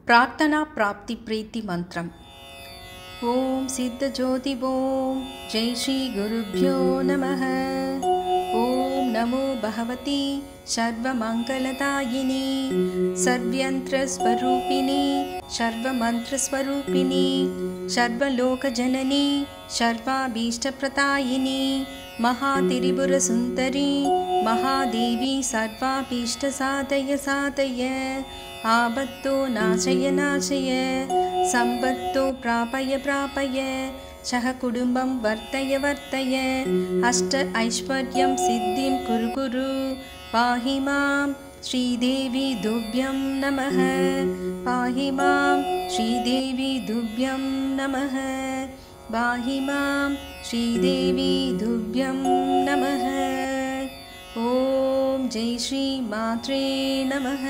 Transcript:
प्रार्थना प्राप्ति प्रीति मंत्रम। ओम सिद्ध ज्योति ओम जय श्री गुरुभ्यो नमः। ओम नमो भगवती सर्वमंगलदायिनी सर्वयंत्र स्वरूपिणी सर्वमंत्र स्वरूपिणी सर्वलोकजननी सर्वाभीष्टप्रदायिनी महात्रिपुर सुंदरी महादेवी सर्वाभीष्ट साधय साधय आबत्तो नाशय नाशय संपत्तो प्रापय प्रापय सह कुटुंबं वर्तय वर्तय अष्ट ऐश्वर्यं सिद्धिं कुरु कुरु पाहि मां श्रीदेवी तुभ्यं नमः पाहि मां श्रीदेवी तुभ्यं नमः पाहि मां श्रीदेवी तुभ्यं नमः। ओम जय श्री मात्रे नमः।